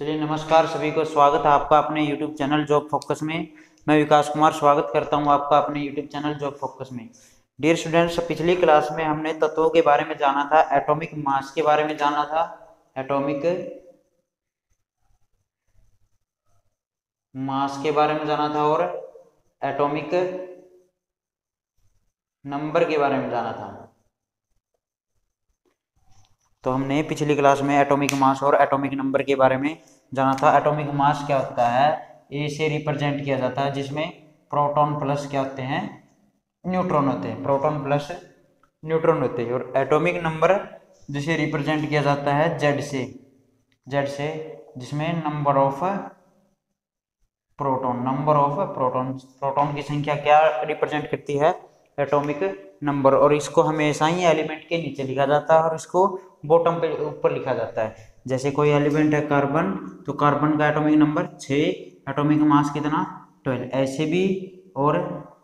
चलिए नमस्कार सभी को, स्वागत है आपका अपने YouTube चैनल जॉब फोकस में। मैं विकास कुमार स्वागत करता हूं आपका अपने YouTube चैनल जॉब फोकस में। डियर स्टूडेंट्स, पिछली क्लास में हमने तत्वों के बारे में जाना था, एटॉमिक मास के बारे में जाना था, एटॉमिक मास के बारे में जाना था और एटॉमिक नंबर के बारे में जाना था। तो हमने पिछली क्लास में एटॉमिक मास और एटॉमिक नंबर के बारे में जाना था। एटॉमिक मास क्या होता है, ए से रिप्रेजेंट किया जाता है, जिसमें प्रोटॉन प्लस क्या होते हैं, न्यूट्रॉन होते हैं। प्रोटॉन प्लस न्यूट्रॉन होते हैं। और एटॉमिक नंबर जिसे रिप्रेजेंट किया जाता है जेड से, जिसमें नंबर ऑफ प्रोटॉन की संख्या क्या रिप्रेजेंट करती है, एटॉमिक नंबर। और इसको हमेशा ही एलिमेंट के नीचे लिखा जाता है और इसको बॉटम पे ऊपर लिखा जाता है। जैसे कोई एलिमेंट है कार्बन, तो कार्बन का एटॉमिक नंबर 6, एटॉमिक मास कितना 12। ऐसे भी और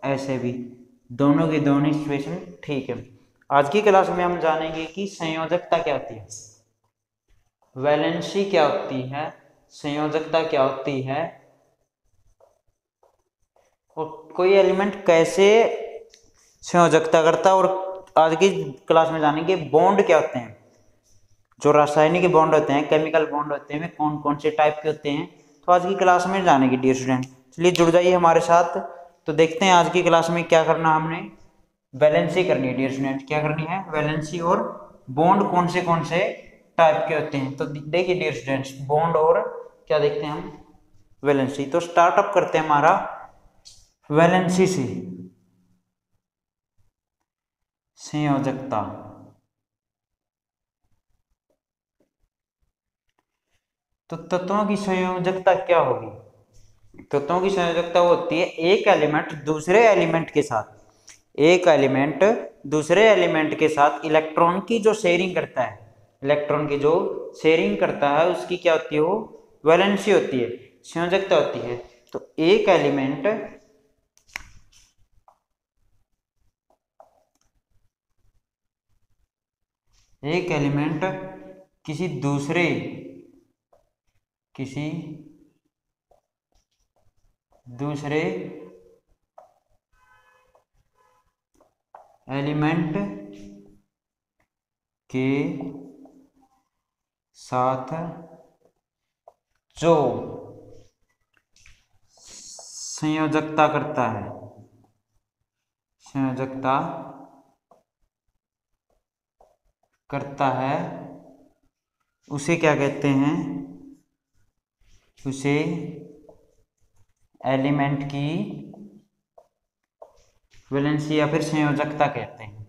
ऐसे भी दोनों की दोनों सिचुएशन ठीक है। आज की क्लास में हम जानेंगे कि संयोजकता क्या होती है, वैलेंसी क्या होती है, संयोजकता क्या होती है, और कोई एलिमेंट कैसे संयोजकता करता है। और आज की क्लास में जानेंगे बॉन्ड क्या होते हैं, जो रासायनिक बॉन्ड होते हैं, केमिकल बॉन्ड होते हैं, कौन कौन से टाइप के होते हैं। तो आज की क्लास में जानेंगे डियर स्टूडेंट। चलिए जुड़ जाइए हमारे साथ। तो देखते हैं आज की क्लास में क्या करना, हमने वैलेंसी करनी है डियर स्टूडेंट। क्या करनी है, वैलेंसी और बॉन्ड कौन से टाइप के होते हैं। तो देखिए डियर स्टूडेंट्स, बॉन्ड और क्या देखते हैं हम, वैलेंसी। तो स्टार्टअप करते हैं हमारा वैलेंसी से, संयोजकता। तो तत्वों की संयोजकता क्या होगी, तत्वों की संयोजकता होती है एक एलिमेंट दूसरे एलिमेंट के साथ इलेक्ट्रॉन की जो शेयरिंग करता है, इलेक्ट्रॉन की जो शेयरिंग करता है उसकी क्या होती है, वो वैलेंसी होती है, संयोजकता होती है। तो एक एलिमेंट किसी दूसरे एलिमेंट के साथ जो संयोजकता करता है उसे क्या कहते हैं, उसे एलिमेंट की वैलेंसी या फिर संयोजकता कहते हैं,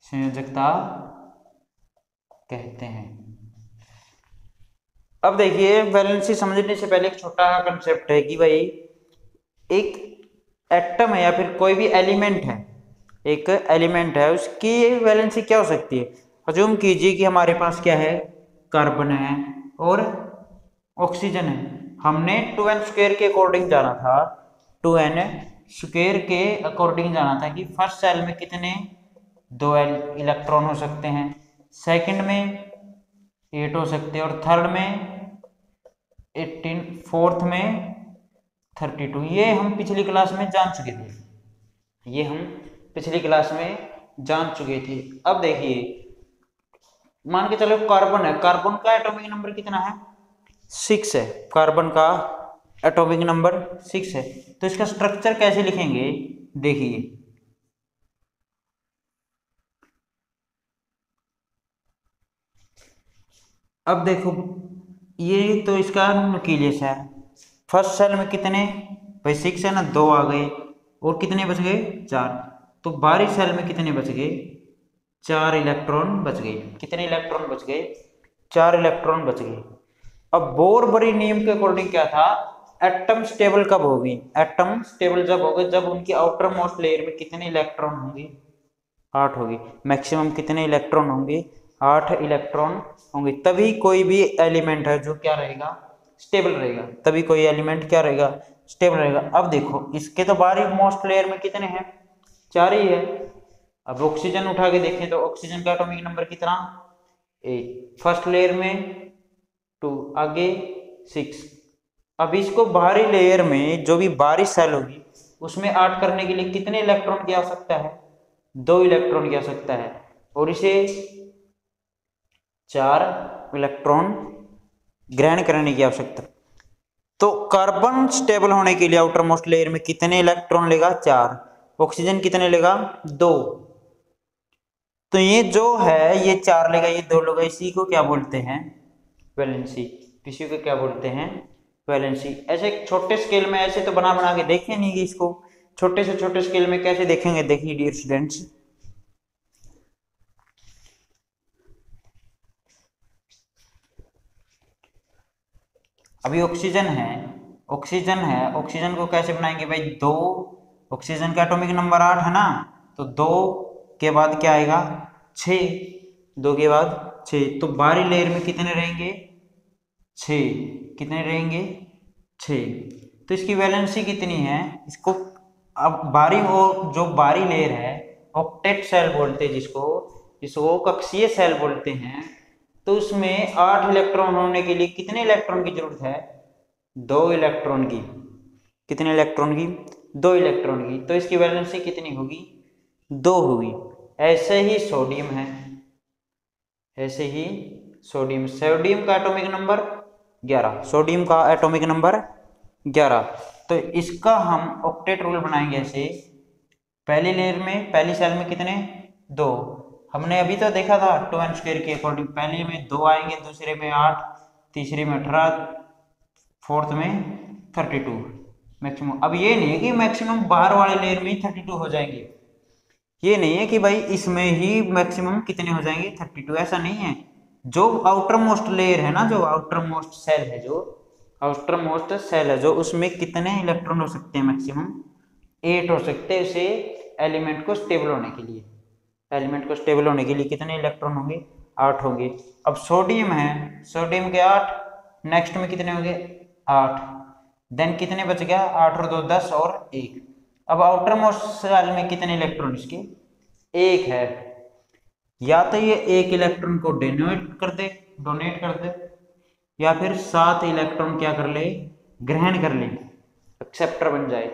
संयोजकता कहते हैं। अब देखिए, वैलेंसी समझने से पहले एक छोटा कंसेप्ट है कि भाई एक एटम है या फिर कोई भी एलिमेंट है, एक एलिमेंट है, उसकी वैलेंसी क्या हो सकती है। अज्यूम कीजिए कि हमारे पास क्या है, कार्बन है और ऑक्सीजन है। हमने 2n² के अकॉर्डिंग जाना था, 2n² के अकॉर्डिंग जाना था कि फर्स्ट सेल में कितने 2 इलेक्ट्रॉन हो सकते हैं, सेकंड में 8 हो सकते हैं, और थर्ड में 18, फोर्थ में 32। ये हम पिछली क्लास में जान चुके थे, अब देखिए, मान के चलो कार्बन है, कार्बन का एटॉमिक नंबर कितना है, 6 है। कार्बन का एटॉमिक नंबर 6 है। तो इसका स्ट्रक्चर कैसे लिखेंगे, देखिए, अब देखो, ये तो इसका न्यूक्लियस है। फर्स्ट सेल में कितने, भाई 6 है ना, 2 आ गए, और कितने बच गए, 4। तो बाहरी सेल में कितने बच गए, 4 इलेक्ट्रॉन बच गए। कितने इलेक्ट्रॉन बच गए, 4 इलेक्ट्रॉन बच गए। अब बोर-बरी नियम के अकॉर्डिंग क्या था, एटम स्टेबल कब होगी, एटम स्टेबल जब होगा जब उनकी आउटर मोस्ट लेयर में कितने इलेक्ट्रॉन होंगे, 8 होगी। मैक्सिमम कितने इलेक्ट्रॉन होंगे, 8 इलेक्ट्रॉन होंगे। तभी कोई भी एलिमेंट है जो क्या रहेगा, स्टेबल रहेगा। तभी कोई एलिमेंट क्या रहेगा, स्टेबल रहेगा। अब देखो, इसके तो बाहरी मोस्ट लेयर में कितने हैं, 4 ही है। अब ऑक्सीजन उठा के देखें तो ऑक्सीजन का एटॉमिक नंबर कितना, 8, फर्स्ट लेयर में 2, आगे 6। अब इसको बाहरी लेयर में जो भी बाहरी सेल होगी उसमें 8 करने के लिए कितने इलेक्ट्रॉन की आवश्यकता है? 2 इलेक्ट्रॉन की आवश्यकता है, और इसे 4 इलेक्ट्रॉन ग्रहण करने की आवश्यकता। तो कार्बन स्टेबल होने के लिए आउटर मोस्ट लेयर में कितने इलेक्ट्रॉन लेगा? 4। ऑक्सीजन कितने लेगा? 2। तो ये जो है ये 4 लेगा, ये 2 लेगा, इसी को क्या बोलते हैं? वैलेंसी। इसी को क्या बोलते हैं? वैलेंसी। ऐसे छोटे स्केल में ऐसे तो बना बना के देखे नहीं कि इसको छोटे से छोटे स्केल में कैसे देखेंगे। देखिए डियर स्टूडेंट्स, अभी ऑक्सीजन है, ऑक्सीजन को कैसे बनाएंगे भाई? 2, ऑक्सीजन का एटॉमिक नंबर 8 है ना, तो 2 के बाद क्या आएगा? 6, 2 के बाद 6। तो बाहरी लेयर में कितने रहेंगे? 6। कितने रहेंगे? 6। तो इसकी वैलेंसी कितनी है? इसको अब बाहरी वो जो बाहरी लेयर है ऑक्टेट सेल बोलते हैं जिसको कक्षीय सेल बोलते हैं। तो उसमें 8 इलेक्ट्रॉन होने के लिए कितने इलेक्ट्रॉन की जरूरत है? 2 इलेक्ट्रॉन की। कितने इलेक्ट्रॉन की? 2 इलेक्ट्रॉन की। तो इसकी वैलेंसी कितनी होगी? 2 होगी। ऐसे ही सोडियम है, ऐसे ही सोडियम का एटॉमिक नंबर 11, सोडियम का एटॉमिक नंबर 11। तो इसका हम ऑक्टेट रूल बनाएंगे ऐसे। पहली लेयर में पहली सेल में कितने? 2। हमने अभी तो देखा था 2n² के अकॉर्डिंग, पहले में 2 आएंगे, दूसरे में 8, तीसरे में 18, फोर्थ में 32 मैक्सिमम। अब ये नहीं है कि मैक्सिमम बाहर वाले लेयर में ही 32 हो जाएंगे, ये नहीं है कि भाई इसमें ही मैक्सिमम कितने हो जाएंगे? 32, ऐसा नहीं है। जो आउटर मोस्ट लेयर है ना, जो आउटर मोस्ट सेल है, जो आउटर मोस्ट सेल है, जो उसमें कितने इलेक्ट्रॉन हो सकते हैं? मैक्सिमम 8 हो सकते हैं। उसे एलिमेंट को स्टेबल होने के लिए, एलिमेंट को स्टेबल होने के लिए कितने इलेक्ट्रॉन होंगे? 8 होंगे। अब सोडियम है, सोडियम के 8, नेक्स्ट में कितने होंगे? 8। देन कितने बच गया? 8 और 2 10 और 1। अब आउटर मोस्ट सेल में कितने इलेक्ट्रॉन? इसके 1 है। या तो ये 1 इलेक्ट्रॉन को डोनेट कर दे, या फिर 7 इलेक्ट्रॉन क्या कर ले? ग्रहण कर ले, एक्सेप्टर बन जाए।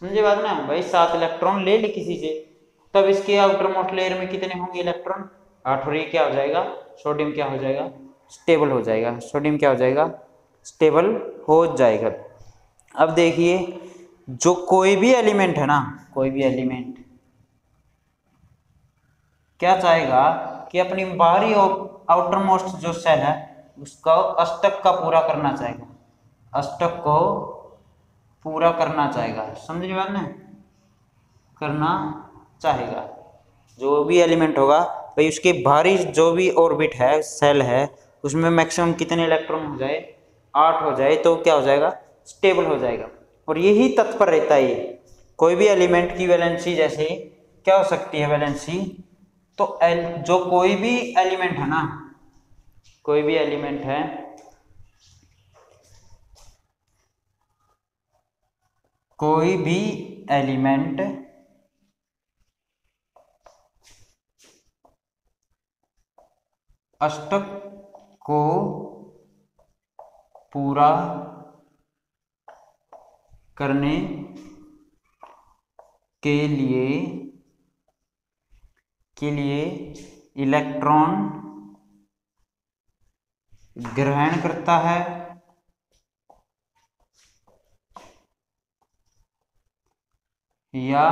समझे बात ना भाई? 7 इलेक्ट्रॉन ले ले किसी से, तब इसके आउटर मोस्ट लेयर में कितने होंगे इलेक्ट्रॉन? 8। और ये क्या हो जाएगा? सोडियम क्या हो जाएगा? स्टेबल हो जाएगा। सोडियम क्या हो जाएगा? स्टेबल हो जाएगा। अब देखिए, जो कोई भी एलिमेंट है ना, कोई भी एलिमेंट क्या चाहेगा कि अपनी बाहरी आउटर मोस्ट जो सेल है उसका अष्टक का पूरा करना चाहेगा, अष्टक को पूरा करना चाहेगा। समझ बात ना? करना चाहेगा। जो भी एलिमेंट होगा भाई उसके बाहरी जो भी ऑर्बिट है, सेल है, उसमें मैक्सिमम कितने इलेक्ट्रॉन हो जाए? 8 हो जाए, तो क्या हो जाएगा? स्टेबल हो जाएगा। और यही तत्पर रहता है ये। कोई भी एलिमेंट की वैलेंसी जैसे क्या हो सकती है? वैलेंसी तो जो कोई भी एलिमेंट है ना, कोई भी एलिमेंट है, कोई भी एलिमेंट अष्टक को पूरा करने के लिए इलेक्ट्रॉन ग्रहण करता है या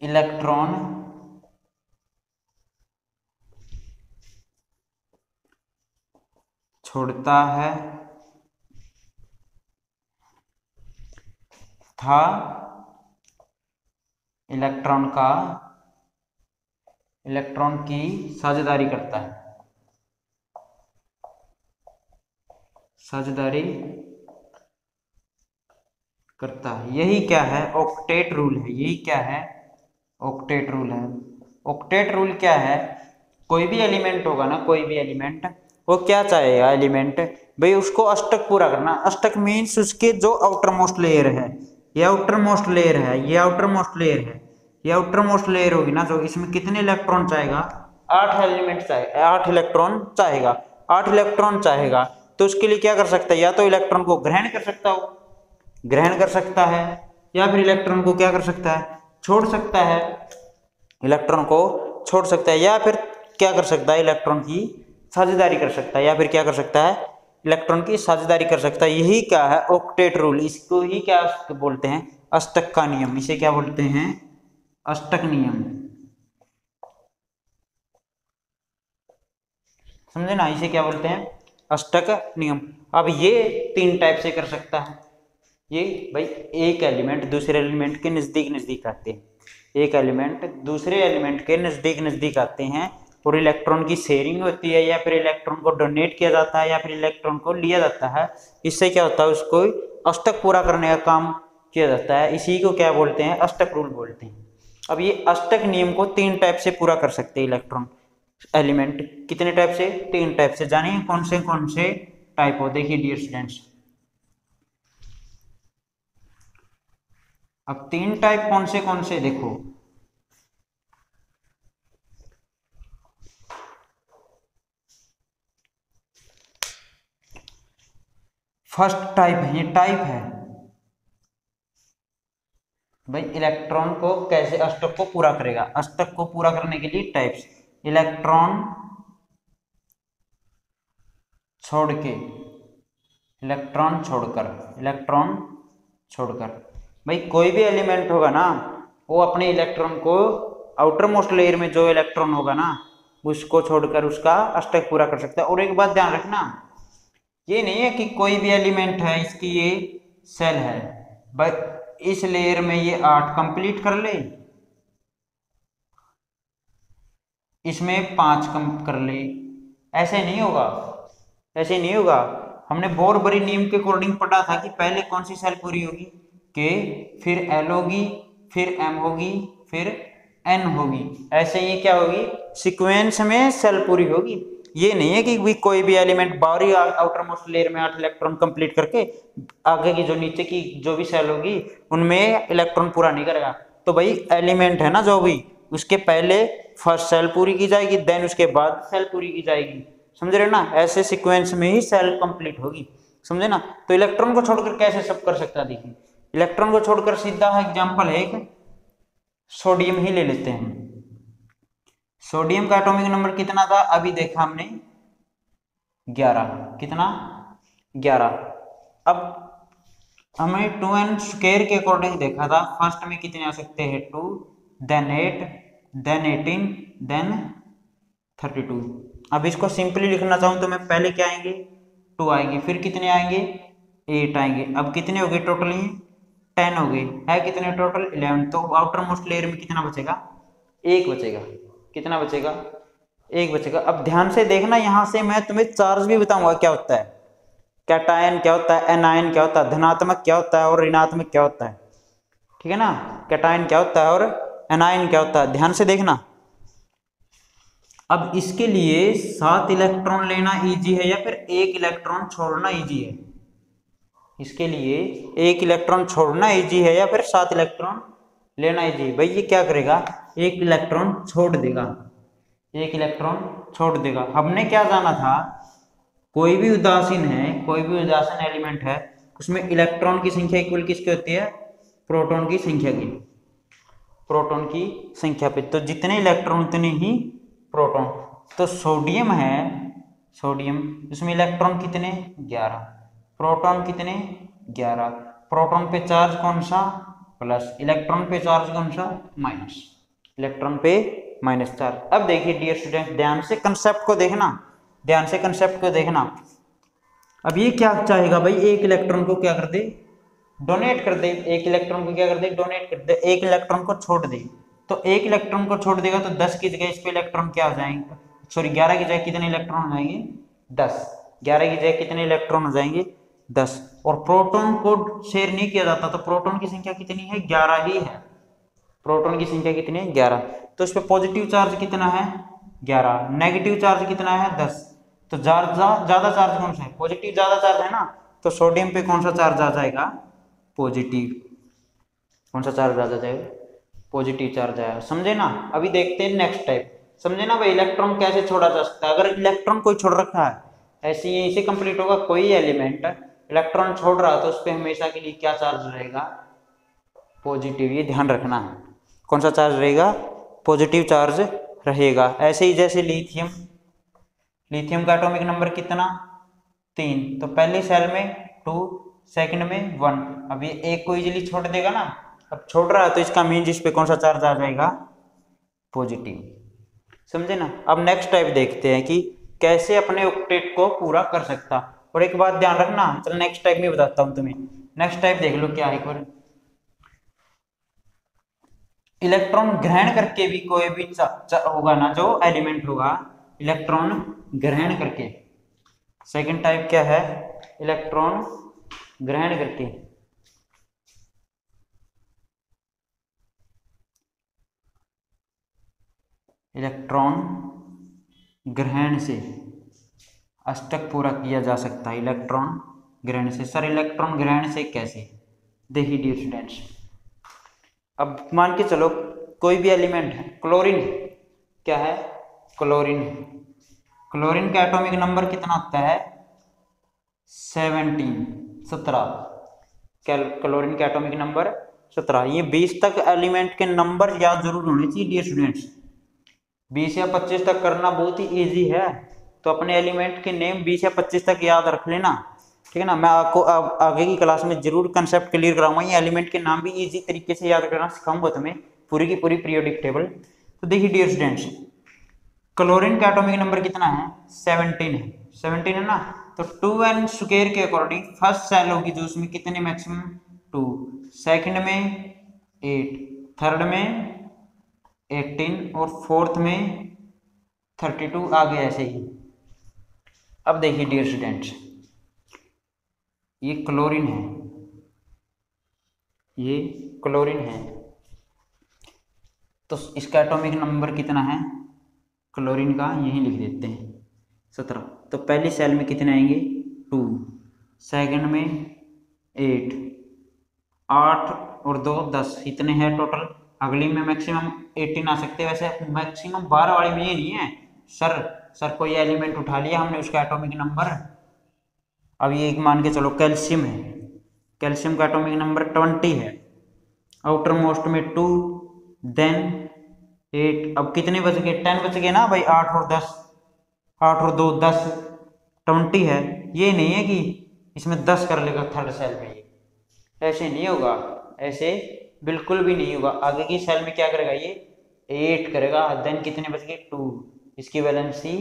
इलेक्ट्रॉन छोड़ता है था इलेक्ट्रॉन की साझेदारी करता है, साझेदारी करता है। यही क्या है? ऑक्टेट रूल है। यही क्या है? ऑक्टेट रूल है। ऑक्टेट रूल क्या है? कोई भी एलिमेंट होगा ना, कोई भी एलिमेंट, वो क्या चाहेगा एलिमेंट भाई? उसको अष्टक पूरा करना। अष्टक मीन्स उसके जो आउटर मोस्ट लेयर है, ये आउटर मोस्ट लेयर है, ये आउटर मोस्ट लेयर है, ये आउटर मोस्ट लेयर होगी ना, जो इसमें कितने इलेक्ट्रॉन चाहेगा? 8 इलेक्ट्रॉन चाहेगा, 8 इलेक्ट्रॉन चाहेगा, तो उसके लिए क्या कर सकता है, या तो इलेक्ट्रॉन को ग्रहण कर सकता है, या फिर इलेक्ट्रॉन को क्या कर सकता है, छोड़ सकता है, इलेक्ट्रॉन को छोड़ सकता है, या फिर क्या कर सकता है, इलेक्ट्रॉन की साझेदारी कर सकता है, या फिर क्या कर सकता है, इलेक्ट्रॉन की साझेदारी कर सकता है। यही क्या है, ऑक्टेट रूल। इसको ही क्या बोलते हैं, अष्टक का नियम। इसे क्या बोलते हैं, अष्टक नियम। समझे ना, इसे क्या बोलते हैं, अष्टक नियम। अब ये 3 टाइप से कर सकता है। ये भाई एक एलिमेंट दूसरे एलिमेंट के नजदीक नजदीक आते हैं, एक एलिमेंट दूसरे एलिमेंट के नजदीक नजदीक आते हैं, और इलेक्ट्रॉन की शेयरिंग होती है, या फिर इलेक्ट्रॉन को डोनेट किया जाता है, या फिर इलेक्ट्रॉन को लिया जाता है। इससे क्या होता है, उसको अष्टक पूरा करने का काम किया जाता है। इसी को क्या बोलते हैं, अष्टक रूल बोलते हैं। अब ये अष्टक नियम को 3 टाइप से पूरा कर सकते हैं इलेक्ट्रॉन एलिमेंट। कितने टाइप से, 3 टाइप से। जानिए कौन से टाइप हो, देखिए डियर स्टूडेंट्स। अब 3 टाइप कौन से देखो। फर्स्ट टाइप है, ये टाइप है भाई, इलेक्ट्रॉन को कैसे अष्टक को पूरा करेगा। अष्टक को पूरा करने के लिए टाइप्स, इलेक्ट्रॉन छोड़ के, इलेक्ट्रॉन छोड़कर भाई कोई भी एलिमेंट होगा ना, वो अपने इलेक्ट्रॉन को आउटर मोस्ट लेयर में जो इलेक्ट्रॉन होगा ना, उसको छोड़कर उसका अष्टक पूरा कर सकता है। और एक बात ध्यान रखना, ये नहीं है कि कोई भी एलिमेंट है, इसकी ये सेल है, बस इस लेयर में ये 8 कंप्लीट कर ले, इसमें 5 कम कर ले, ऐसे नहीं होगा। हमने बोर-बरी नियम के अकॉर्डिंग पढ़ा था कि पहले कौन सी सेल पूरी होगी, के, फिर एल होगी, फिर एम होगी, फिर एन होगी। ऐसे ही क्या होगी, सीक्वेंस में सेल पूरी होगी। ये नहीं है कि भी कोई भी एलिमेंट बाहरी आउटर मोस्ट लेयर में 8 इलेक्ट्रॉन कंप्लीट करके आगे की जो नीचे की जो भी सेल होगी उनमें इलेक्ट्रॉन पूरा नहीं करेगा। तो भाई एलिमेंट है ना जो भी, उसके पहले फर्स्ट सेल पूरी की जाएगी, देन उसके बाद सेल पूरी की जाएगी। समझ रहे ना, ऐसे सीक्वेंस में ही सेल कंप्लीट होगी। समझे ना। तो इलेक्ट्रॉन को छोड़कर कैसे सब कर सकता है, देखिए इलेक्ट्रॉन को छोड़कर सीधा एग्जांपल है एक सोडियम ही ले लेते हैं। सोडियम का एटॉमिक नंबर कितना था, अभी देखा हमने 11। कितना, 11। अब हमें 2n स्क्वायर के अकॉर्डिंग देखा था, फर्स्ट में कितने आ सकते हैं, 2, देन 8, देन 18, देन 32। अब इसको सिंपली लिखना चाहूं तो मैं पहले क्या आएंगे, 2 आएंगे, फिर कितने आएंगे, 8 आएंगे। अब कितने हो गए टोटल, 10 हो गए, है कितने टोटल, 11। तो आउटर मोस्ट लेयर में कितना बचेगा, 1 बचेगा। कितना बचेगा, 1 बचेगा। अब ध्यान से देखना, यहां से मैं तुम्हें चार्ज भी बताऊंगा क्या होता है, कैटायन क्या होता है, एनायन क्या होता है, धनात्मक क्या होता है और ऋणात्मक क्या होता है। ठीक है ना, कैटायन क्या होता है और एनायन क्या होता है, ध्यान से देखना। अब इसके लिए 7 इलेक्ट्रॉन लेना इजी है या फिर 1 इलेक्ट्रॉन छोड़ना इजी है, इसके लिए 1 इलेक्ट्रॉन छोड़ना इजी है या फिर 7 इलेक्ट्रॉन लेना इजी है। भाई ये क्या करेगा, 1 इलेक्ट्रॉन छोड़ देगा, 1 इलेक्ट्रॉन छोड़ देगा। हमने क्या जाना था, कोई भी उदासीन है, कोई भी उदासीन एलिमेंट है, उसमें इलेक्ट्रॉन की संख्या इक्वल किसकी होती है, प्रोटॉन की संख्या की, प्रोटॉन की संख्या पे। तो जितने इलेक्ट्रॉन उतने ही प्रोटॉन। तो सोडियम है, सोडियम, उसमें इलेक्ट्रॉन कितने, 11, प्रोटॉन कितने, 11। प्रोटॉन पे चार्ज कौन सा, प्लस, इलेक्ट्रॉन पे चार्ज कौन सा, माइनस, इलेक्ट्रॉन पे माइनस चार्ज। अब देखिए डियर स्टूडेंट, ध्यान से कंसेप्ट को देखना, ध्यान से कंसेप्ट को देखना। अब ये क्या चाहेगा भाई, 1 इलेक्ट्रॉन को क्या कर दे, डोनेट कर दे, 1 इलेक्ट्रॉन को क्या कर दे, डोनेट कर दे, 1 इलेक्ट्रॉन को छोड़ दे। तो 1 इलेक्ट्रॉन को छोड़ देगा तो 10 की जगह इस पे इलेक्ट्रॉन क्या हो जाएंगे, सॉरी 11 की जगह कितने इलेक्ट्रॉन हो जाएंगे, 10। 11 की जगह कितने इलेक्ट्रॉन हो जाएंगे, 10। और प्रोटॉन को शेयर नहीं किया जाता, तो प्रोटॉन की संख्या कितनी है, 11 ही है। प्रोटॉन की संख्या कितनी है, 11। तो इस पे पॉजिटिव चार्ज कितना है, 11, नेगेटिव चार्ज कितना है, 10। तो ज्यादा चार्ज कौन सा है, पॉजिटिव ज्यादा चार्ज है ना, तो सोडियम पे कौन सा चार्ज आ जाएगा, पॉजिटिव। कौन सा चार्ज आ जाएगा, पॉजिटिव चार्ज आया। समझे ना। अभी देखते हैं नेक्स्ट टाइप, समझे ना भाई, इलेक्ट्रॉन कैसे छोड़ा जा सकता है। अगर इलेक्ट्रॉन कोई छोड़ रखा है ऐसे यहीं से कंप्लीट होगा, कोई एलिमेंट इलेक्ट्रॉन छोड़ रहा है तो उस पर हमेशा के लिए क्या चार्ज रहेगा, पॉजिटिव। ये ध्यान रखना, कौन सा चार्ज रहेगा, पॉजिटिव चार्ज रहेगा। ऐसे ही जैसे लिथियम, लिथियम का एटॉमिक नंबर कितना, 3, तो पहले सेल में 2, सेकंड में 1। अब ये एक को इजीली छोड़ देगा ना, अब छोड़ रहा है तो इसका मीन इस पे कौन सा चार्ज आ जाएगा, पॉजिटिव। समझे ना। अब नेक्स्ट टाइप देखते हैं कि कैसे अपने ऑक्टेट को पूरा कर सकता। और एक बात ध्यान रखना, चल नेक्स्ट टाइप में बताता हूं तुम्हें। नेक्स्ट टाइप देख लो क्या है, एक बार इलेक्ट्रॉन ग्रहण करके भी कोई भी होगा ना जो एलिमेंट होगा, इलेक्ट्रॉन ग्रहण करके। सेकंड टाइप क्या है, इलेक्ट्रॉन ग्रहण करके। इलेक्ट्रॉन ग्रहण से अष्टक पूरा किया जा सकता है, इलेक्ट्रॉन ग्रहण से। सर इलेक्ट्रॉन ग्रहण से कैसे, देखिए डियर स्टूडेंट्स, अब मान के चलो कोई भी एलिमेंट है, क्लोरीन, क्या है, क्लोरीन। क्लोरीन का एटॉमिक नंबर कितना होता है, 17। क्लोरीन का एटॉमिक नंबर 17। ये 20 तक एलिमेंट के नंबर याद जरूर होने चाहिए डियर स्टूडेंट्स। 20 या 25 तक करना बहुत ही इजी है, तो अपने एलिमेंट के नेम 20 या 25 तक याद रख लेना, ठीक है ना। मैं आपको आगे की क्लास में जरूर कंसेप्ट क्लियर कराऊंगा, ये एलिमेंट के नाम भी इजी तरीके से याद करना सिखाऊंगा तुम्हें, पूरी की पूरी पीरियोडिक टेबल। तो देखिए डियर स्टूडेंट्स, क्लोरीन का एटॉमिक नंबर कितना है, 17 है। 17 है ना, तो 2n स्क्वायर के अकॉर्डिंग फर्स्ट सेल होगी जो उसमें कितने मैक्सिमम 2, सेकंड में 8, थर्ड में 18 और फोर्थ में 32, आगे ऐसे ही। अब देखिए डियर स्टूडेंट्स, ये क्लोरीन है, ये क्लोरीन है, तो इसका एटॉमिक नंबर कितना है क्लोरीन का, यही लिख देते हैं 17। तो पहली सेल में कितने आएंगे 2, सेकंड में 8, 8 और 2 10, इतने हैं टोटल। अगली में मैक्सिमम 18 आ सकते हैं, वैसे मैक्सिमम 12 वाली में ये नहीं है सर कोई एलिमेंट उठा लिया हमने उसका एटॉमिक नंबर। अब ये एक मान के चलो कैल्शियम है, कैल्शियम का एटॉमिक नंबर 20 है, आउटर मोस्ट में 2, देन 8। अब कितने बच गए, 10 बच गए ना भाई, 8 और 10, 8 और 2 10, 20 है। ये नहीं है कि इसमें 10 कर लेगा थर्ड सेल में, ये ऐसे नहीं होगा, ऐसे बिल्कुल भी नहीं होगा। आगे की सेल में क्या करेगा, ये 8 करेगा, देन कितने बच गए 2, इसकी वैलेंसी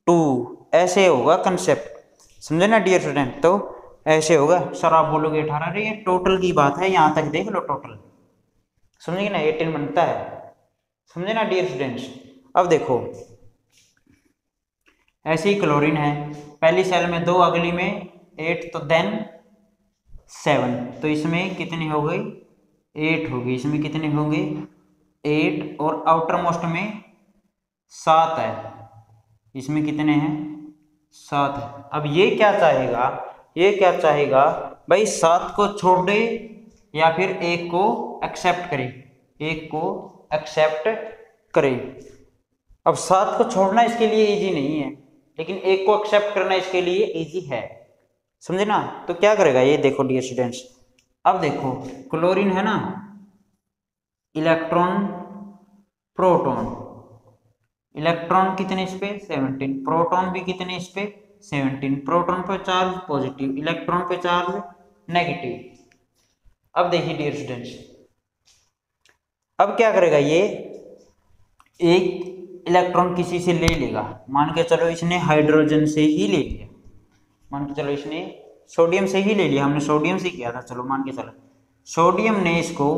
2। ऐसे होगा कंसेप्ट, समझे ना डियर स्टूडेंट। तो ऐसे होगा। सर आप बोलोगे 18, ये टोटल की बात है, यहाँ तक देख लो टोटल, समझे ना, 18 बनता है, समझे ना डियर स्टूडेंट्स। अब देखो ऐसे ही क्लोरीन है, पहली सेल में 2, अगली में 8, तो देन 7, तो इसमें कितनी हो गई 8 होगी, इसमें कितने होंगे 8, और आउटर मोस्ट में 7 है, इसमें कितने हैं 7 है। अब ये क्या चाहेगा, ये क्या चाहेगा भाई, 7 को छोड़ दे या फिर 1 को एक्सेप्ट करे, 1 को एक्सेप्ट करे। अब 7 को छोड़ना इसके लिए इजी नहीं है, लेकिन 1 को एक्सेप्ट करना इसके लिए इजी है, समझे ना। तो क्या करेगा ये, देखो डियर स्टूडेंट्स, अब देखो क्लोरीन है ना, इलेक्ट्रॉन प्रोटॉन, इलेक्ट्रॉन कितने इस पे 17, प्रोटॉन भी कितने इस पे 17, प्रोटॉन पे चार्ज पॉजिटिव, इलेक्ट्रॉन पे चार्ज नेगेटिव। अब देखिए डियर स्टूडेंट्स, अब क्या करेगा ये, एक इलेक्ट्रॉन किसी से ले लेगा, मान के चलो इसने हाइड्रोजन से ही ले लिया, मान के चलो इसने सोडियम से ही ले लिया, हमने सोडियम से किया था, चलो मान के चलो सोडियम ने इसको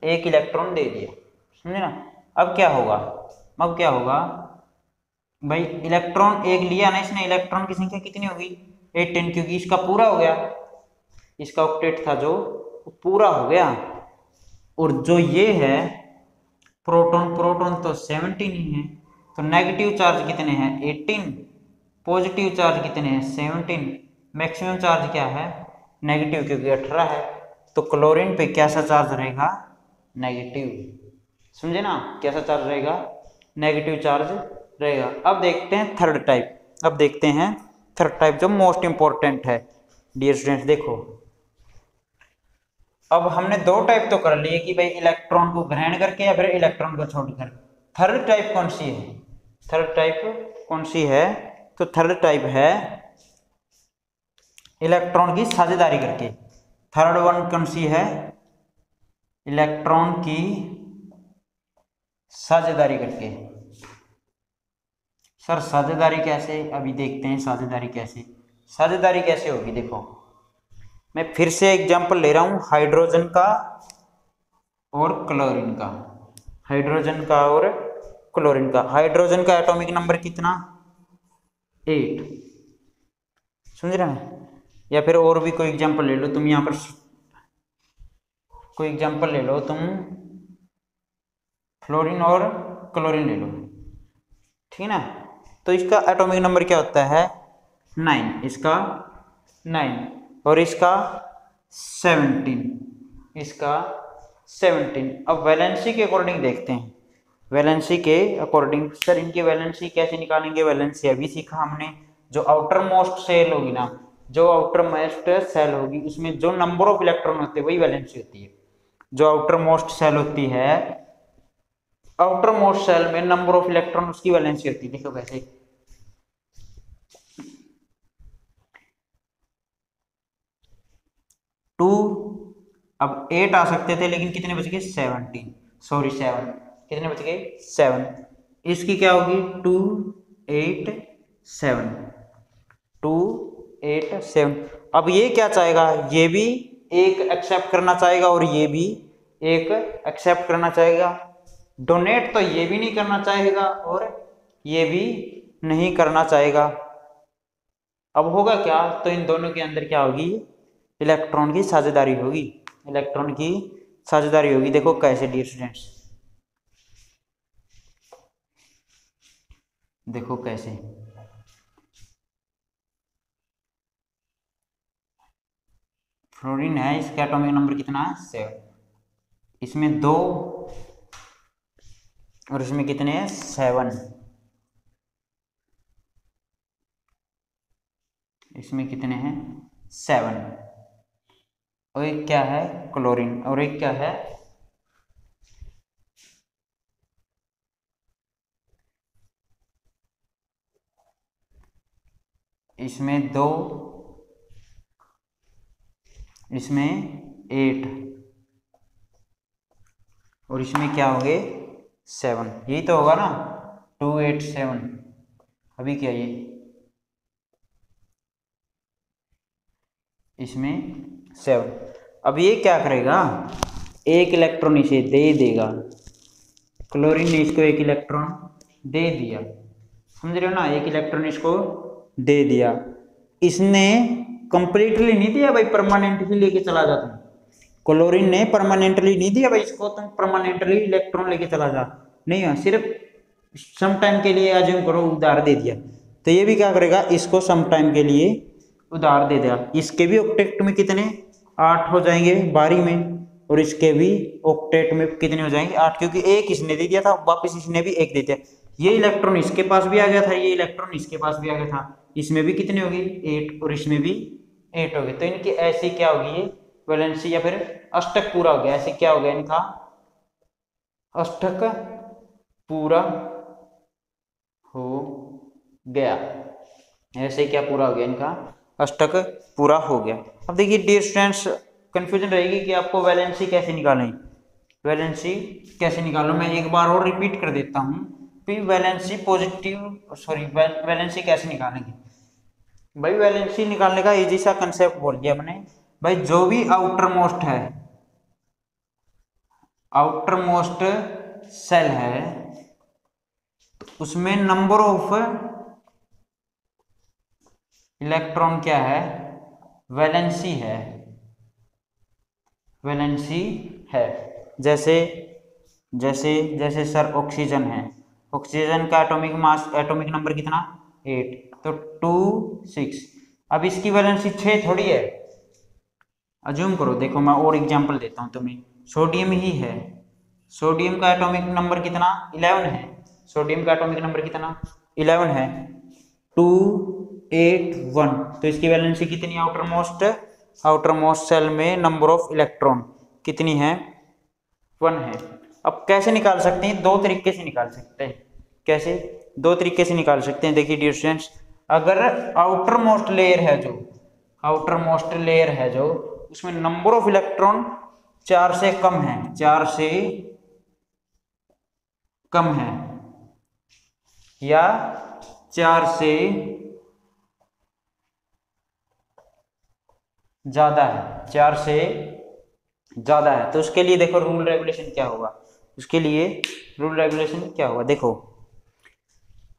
एक इलेक्ट्रॉन दे दिया, समझे ना। अब क्या होगा, अब क्या होगा भाई, इलेक्ट्रॉन एक लिया ना इसने, इलेक्ट्रॉन की संख्या कितनी होगी 18, क्योंकि इसका पूरा हो गया, इसका ऑक्टेट था जो पूरा हो गया। और जो ये है प्रोटॉन, प्रोटॉन तो 17 ही है, तो नेगेटिव चार्ज कितने हैं 18, पॉजिटिव चार्ज कितने हैं 17, मैक्सिमम चार्ज क्या है नेगेटिव, क्योंकि 18 है। तो क्लोरीन पे कैसा चार्ज रहेगा नेगेटिव, समझे ना, कैसा चार्ज रहेगा नेगेटिव चार्ज रहेगा। अब देखते हैं थर्ड टाइप, जो मोस्ट इंपॉर्टेंट है डियर स्टूडेंट्स। देखो अब हमने दो टाइप तो कर लिए कि भाई इलेक्ट्रॉन को ग्रहण करके या फिर इलेक्ट्रॉन को छोड़कर। थर्ड टाइप कौन सी है? तो थर्ड टाइप है इलेक्ट्रॉन की साझेदारी करके। थर्ड वन कौन सी है? इलेक्ट्रॉन की साझेदारी करके। सर साझेदारी कैसे? अभी देखते हैं साझेदारी कैसे होगी। देखो मैं फिर से एग्जांपल ले रहा हूं हाइड्रोजन का और क्लोरीन का। हाइड्रोजन का एटॉमिक नंबर कितना? 8। समझ रहे हैं? या फिर और भी कोई एग्जांपल ले लो तुम, यहां पर कोई एग्जांपल ले लो तुम, फ्लोरीन और क्लोरीन ले लो, ठीक है ना। तो इसका एटॉमिक नंबर क्या होता है? 9। इसका 9 और इसका 17। अब वैलेंसी के अकॉर्डिंग देखते हैं। सर इनकी वैलेंसी कैसे निकालेंगे? वैलेंसी अभी सीखा हमने। जो आउटर मोस्ट सेल होगी ना, उसमें जो नंबर ऑफ इलेक्ट्रॉन होते हैं वही वैलेंसी होती है। जो आउटर मोस्ट सेल होती है, आउटर मोस्ट सेल में नंबर ऑफ इलेक्ट्रॉन उसकी वैलेंसी होती है। देखो कैसे, 2। अब 8 आ सकते थे लेकिन कितने बच गए? 17। 7 कितने बच गए? 7। इसकी क्या होगी? 2 8 7। 2 8 7। अब ये क्या चाहेगा? ये भी एक एक्सेप्ट करना चाहेगा और ये भी एक एक्सेप्ट करना चाहेगा। डोनेट तो ये भी नहीं करना चाहेगा और ये भी नहीं करना चाहेगा। अब होगा क्या? तो इन दोनों के अंदर क्या होगी? इलेक्ट्रॉन की साझेदारी होगी। देखो कैसे डियर स्टूडेंट्स, देखो कैसे। फ्लोरीन है, इसका एटॉमिक नंबर कितना है? 7। इसमें 2 और इसमें कितने हैं? 7। इसमें कितने हैं? 7। और एक क्या है? क्लोरीन। और एक क्या है? इसमें 2, इसमें 8 और इसमें क्या हो गए? 7। यही तो होगा ना, 2 8 7। अभी क्या ये इसमें 7। अब ये क्या करेगा? एक इलेक्ट्रॉन इसे दे देगा। क्लोरीन ने इसको एक इलेक्ट्रॉन दे दिया, समझ रहे हो ना? एक इलेक्ट्रॉन इसको दे दिया। इसने कंप्लीटली नहीं दिया भाई, परमानेंटली लेके चला जा तुम। क्लोरीन ने परमानेंटली नहीं दिया भाई इसको तुम परमानेंटली इलेक्ट्रॉन लेके चला जा, नहीं है, सिर्फ सम टाइम के लिए अज्यूम करो उधार दे दिया। तो ये भी क्या करेगा? इसको सम टाइम के लिए उधार दे देगा। इसके भी ऑक्टेट में कितने? 8 हो जाएंगे बारी में, और इसके भी ऑक्टेट में कितने हो जाएंगे? 8, क्योंकि एक इसने दे दिया था, वापस इसने भी एक दे दिया। ये इलेक्ट्रॉन इसके पास भी आ गया था, ये इलेक्ट्रॉन इसके पास भी आ गया था। इसमें भी कितने होगी? 8 और इसमें भी 8 हो गए। तो इनकी ऐसी क्या होगी? ये वैलेंसी या फिर अष्टक पूरा हो गया। ऐसे क्या हो गया इनका? अष्टक पूरा हो गया। ऐसे क्या पूरा हो गया? इनका अष्टक पूरा हो गया। अब देखिए डियर स्टूडेंट्स, कंफ्यूजन रहेगी कि आपको वैलेंसी कैसे निकालें। मैं एक बार और रिपीट कर देता हूं कि वैलेंसी कैसे निकालेंगे। भाई वैलेंसी निकालने का इजी सा कंसेप्ट बोल दिया हमने। भाई जो भी आउटर मोस्ट सेल है तो उसमें नंबर ऑफ इलेक्ट्रॉन क्या है? वैलेंसी है। जैसे सर ऑक्सीजन है, ऑक्सीजन का एटॉमिक नंबर कितना? 8, तो 2 6। अब इसकी वैलेंसी 6 थोड़ी है, अज्यूम करो। देखो मैं और एग्जांपल देता हूं तुम्हें। सोडियम ही है, सोडियम का एटॉमिक नंबर कितना? 11 है। सोडियम का एटॉमिक नंबर कितना 11 है, 281। तो इसकी वैलेंसी कितनी है आउटर मोस्ट सेल में नंबर ऑफ इलेक्ट्रॉन कितनी है 1 है। अब कैसे निकाल सकते हैं, दो तरीके से निकाल सकते हैं। कैसे, दो तरीके से निकाल सकते हैं। देखिए डियर स्टूडेंट्स, अगर आउटर मोस्ट लेयर है जो उसमें नंबर ऑफ इलेक्ट्रॉन 4 से कम है, 4 से कम है या 4 से ज्यादा है, 4 से ज्यादा है, तो उसके लिए देखो रूल रेगुलेशन क्या होगा। उसके लिए रूल रेगुलेशन क्या होगा, देखो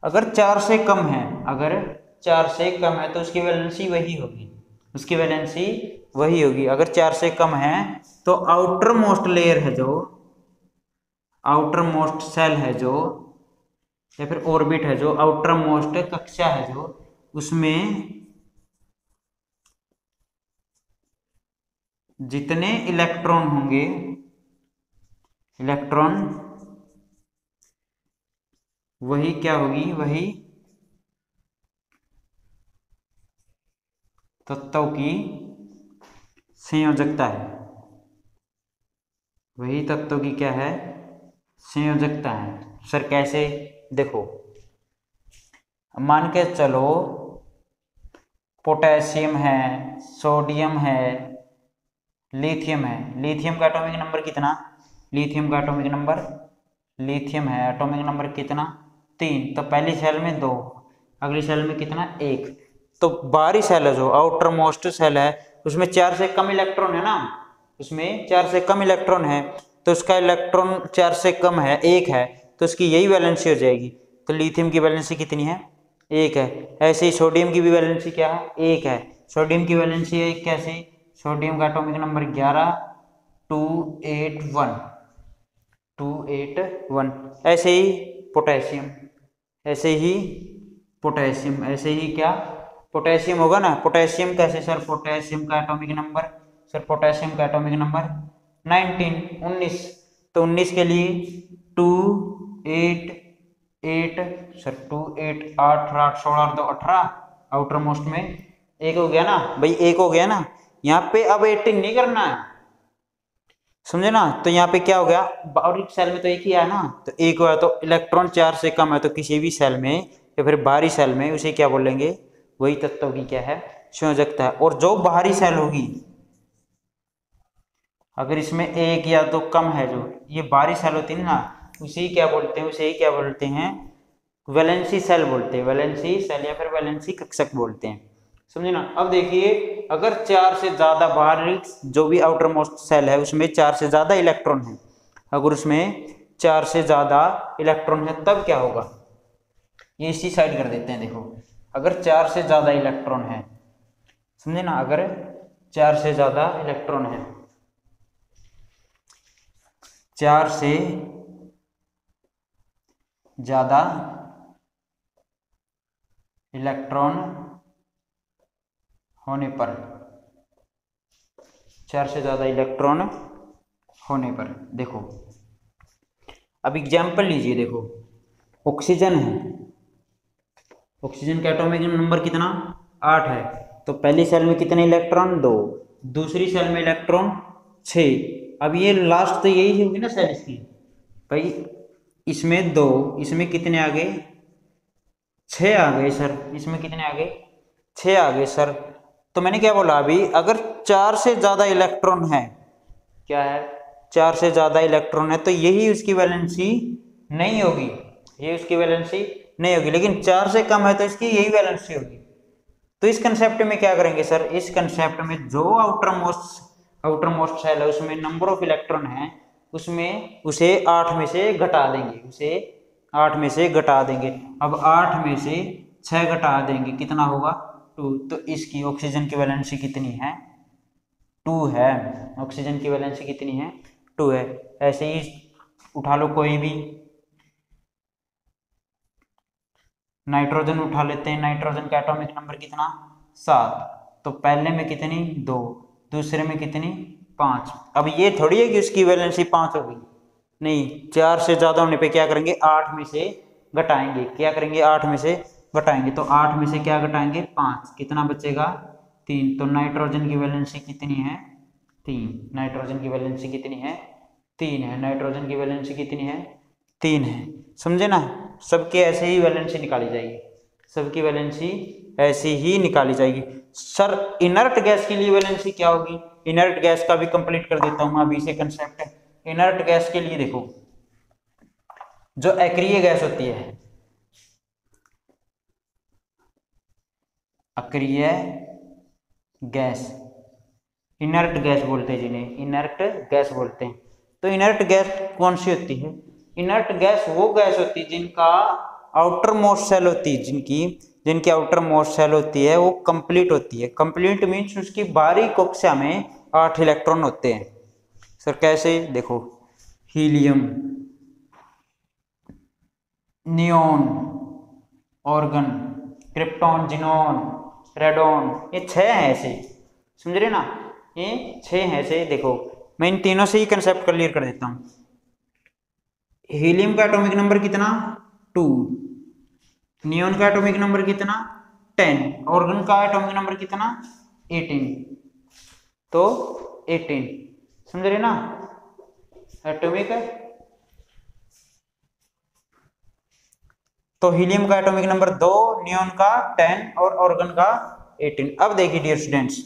अगर 4 से कम है, अगर 4 से कम है तो उसकी वैलेंसी वही होगी, उसकी वैलेंसी वही होगी। अगर 4 से कम है तो आउटर मोस्ट लेयर है जो, आउटर मोस्ट सेल है जो, या फिर ऑर्बिट है जो, आउटर मोस्ट कक्षा है जो, उसमें जितने इलेक्ट्रॉन होंगे, इलेक्ट्रॉन वही क्या होगी, वही तत्वों की संयोजकता है, वही तत्वों की क्या है संयोजकता है। सर कैसे, देखो मान के चलो पोटेशियम है, सोडियम है, लिथियम है। लिथियम का एटॉमिक नंबर कितना, लिथियम का एटॉमिक नंबर, लिथियम है एटॉमिक नंबर कितना 3, तो पहली सेल में 2, अगली सेल में कितना 1। तो बाहरी सेल है जो आउटर मोस्ट सेल है उसमें 4 से कम इलेक्ट्रॉन है ना, उसमें 4 से कम इलेक्ट्रॉन है, तो उसका इलेक्ट्रॉन 4 से कम है 1 है, तो उसकी यही वैलेंसी हो जाएगी। तो लिथियम की वैलेंसी कितनी है 1 है। ऐसे ही सोडियम की भी वैलेंसी क्या है 1 है। सोडियम की वैलेंसी 1 कैसे, सोडियम का एटॉमिक नंबर 11, 281, 281। ऐसे ही पोटेशियम, ऐसे ही पोटेशियम, ऐसे ही क्या पोटेशियम होगा ना। पोटेशियम कैसे सर, पोटेशियम का एटॉमिक नंबर, सर पोटेशियम का एटॉमिक नंबर 19, तो 19 के लिए 288, सर 288, 8 8 16 2 18, आउटर मोस्ट में 1 हो गया ना भाई, 1 हो गया ना। यहाँ पे अब 18 नहीं करना है, समझे ना। तो यहाँ पे क्या हो गया, बाहरी सेल में तो 1 ही है ना, तो 1 हुआ, तो इलेक्ट्रॉन 4 से कम है तो किसी भी सेल में या फिर बाहरी सेल में उसे क्या बोलेंगे, वही तत्वों की क्या है संयोजकता है। और जो बाहरी सेल होगी अगर इसमें 1 या 2 कम है, जो ये बाहरी सेल होती है ना, उसे क्या बोलते हैं, उसे क्या बोलते हैं वैलेंसी सेल बोलते हैं, वैलेंसी सेल या फिर वैलेंसी कक्षक बोलते हैं, समझे ना। अब देखिए अगर 4 से ज्यादा बाहरी जो भी आउटर मोस्ट सेल है उसमें 4 से ज्यादा इलेक्ट्रॉन है, अगर उसमें 4 से ज्यादा इलेक्ट्रॉन है तब क्या होगा, ये इसी साइड कर देते हैं। देखो अगर 4 से ज्यादा इलेक्ट्रॉन है, समझे ना, अगर 4 से ज्यादा इलेक्ट्रॉन है, 4 से ज्यादा इलेक्ट्रॉन होने पर, 4 से ज्यादा इलेक्ट्रॉन होने पर, देखो अब एग्जाम्पल लीजिए। देखो ऑक्सीजन है, ऑक्सीजन का एटॉमिक नंबर कितना 8 है, तो पहली सेल में कितने इलेक्ट्रॉन 2, दूसरी सेल में इलेक्ट्रॉन 6। अब ये लास्ट तो यही होगी ना सेल इसकी भाई, इसमें 2, इसमें कितने आ गए 6 आ गए सर, इसमें कितने आ गए 6 आ गए सर। तो मैंने क्या बोला अभी, अगर 4 से ज्यादा इलेक्ट्रॉन है, क्या है 4 से ज्यादा इलेक्ट्रॉन है, तो यही उसकी वैलेंसी नहीं होगी, ये उसकी वैलेंसी नहीं होगी। लेकिन 4 से कम है तो इसकी यही वैलेंसी होगी। तो इस कंसेप्ट में क्या करेंगे सर, इस कंसेप्ट में जो आउटर मोस्ट सेल है उसमें नंबर ऑफ इलेक्ट्रॉन है, उसमें उसे 8 में से घटा देंगे, उसे 8 में से घटा देंगे। अब 8 में से 6 घटा देंगे, कितना होगा 2। तो इसकी ऑक्सीजन की वैलेंसी कितनी है 2 है, ऑक्सीजन की वैलेंसी कितनी है 2 है। ऐसे ही उठा लो कोई भी, नाइट्रोजन उठा लेते हैं, नाइट्रोजन का एटॉमिक नंबर कितना 7, तो पहले में कितनी 2, दूसरे में कितनी 5। अब ये थोड़ी है कि उसकी वैलेंसी 5 होगी, नहीं, 4 से ज्यादा होने पे क्या करेंगे 8 में से घटाएंगे, क्या करेंगे 8 में से घटाएंगे, तो 8 में से क्या घटाएंगे 5, कितना बचेगा 3। तो नाइट्रोजन की वैलेंसी कितनी है 3, नाइट्रोजन की वैलेंसी कितनी है 3 है, नाइट्रोजन की वैलेंसी कितनी है 3 है, समझे ना। सबकी ऐसे ही वैलेंसी निकाली जाएगी, सबकी वैलेंसी ऐसी ही निकाली जाएगी। सर इनर्ट गैस के लिए वैलेंसी क्या होगी, इनर्ट गैस का भी कंप्लीट कर देता हूं मैं अभी से कंसेप्ट। इनर्ट गैस के लिए देखो, जो अक्रिय गैस होती है, अक्रिय गैस, इनर्ट गैस बोलते हैं जिन्हें, इनर्ट गैस बोलते हैं। तो इनर्ट गैस कौन सी होती है, इनर्ट गैस वो गैस होती है जिनका आउटर मोस्ट सेल होती है, जिनकी आउटर मोस्ट सेल होती है वो कंप्लीट होती है। कंप्लीट मीन्स उसकी बाहरी कक्षा में 8 इलेक्ट्रॉन होते हैं। सर कैसे, देखो helium, neon, organ, krypton, xenon, radon, ये 6 हैं ऐसे, समझ रहे ना, ये 6 हैं ऐसे। देखो मैं इन तीनों से ही कंसेप्ट क्लियर कर देता हूँ। हीलियम का एटॉमिक नंबर कितना 2, नियोन का एटॉमिक नंबर कितना 10, ऑर्गन का एटॉमिक नंबर कितना 18, तो 18, समझ रहे ना एटॉमिक। तो हीलियम का एटॉमिक नंबर 2, नियोन का 10 और ऑर्गन का 18। अब देखिए डियर स्टूडेंट्स,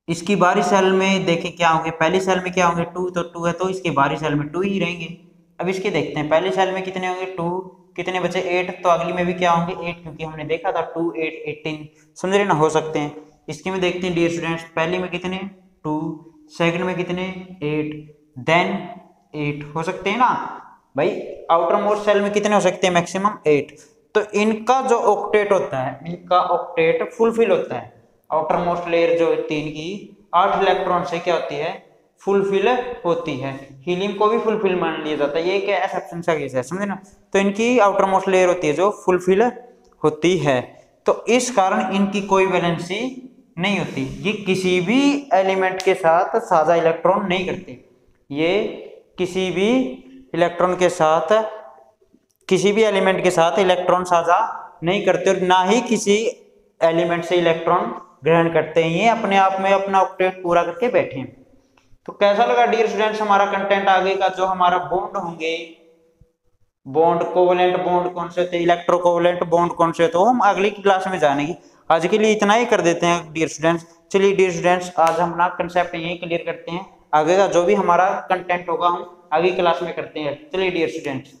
इसकी बाहरी सेल में देखिए क्या होंगे, पहली सेल में क्या होंगे 2, तो 2 है तो इसके बाहरी सेल में 2 ही रहेंगे। अब इसके देखते हैं, पहली सेल में कितने होंगे 2, कितने बचे 8, तो अगली में भी क्या होंगे 8, क्योंकि हमने देखा था 2 8 18, समझ रहे ना, हो सकते हैं। इसकी में देखते हैं डियर स्टूडेंट्स, पहली में कितने 2, सेकंड में कितने 8, देन 8, हो सकते हैं ना भाई। आउटर मोस्ट सेल में कितने हो सकते हैं मैक्सिमम 8। तो इनका जो ऑक्टेट होता है, इनका ऑक्टेट फुलफिल होता है। आउटर मोस्ट लेयर जो 3 की 8 इलेक्ट्रॉन से क्या होती है फुलफिल होती है। हीलियम को भी फुलफिल मान लिया जाता है, ये क्या एक्सेप्शन सा केस है, समझे ना। तो इनकी आउटर मोस्ट लेयर होती है जो फुलफिल होती है, तो इस कारण इनकी कोई वैलेंसी नहीं होती। ये किसी भी एलिमेंट के साथ साझा इलेक्ट्रॉन नहीं करते, ये किसी भी इलेक्ट्रॉन के साथ, किसी भी एलिमेंट के साथ इलेक्ट्रॉन साझा नहीं करते और ना ही किसी एलिमेंट से इलेक्ट्रॉन ग्रहण करते हैं। ये अपने आप में अपना ऑक्टेट पूरा करके बैठे हैं। तो कैसा लगा डियर स्टूडेंट्स हमारा कंटेंट आगे का, जो हमारा बॉन्ड होंगे, बॉन्ड कोवलेंट बॉन्ड कौन से होते हैं, इलेक्ट्रो कोवलेंट बॉन्ड कौन से होते हैं, वो हम अगली क्लास में जानेंगे। आज के लिए इतना ही कर देते हैं डियर स्टूडेंट्स। चलिए डियर स्टूडेंट्स, आज हम अपना कंसेप्ट यही क्लियर करते हैं, आगे का जो भी हमारा कंटेंट होगा हम आगे क्लास में करते हैं। चलिए डियर स्टूडेंट्स।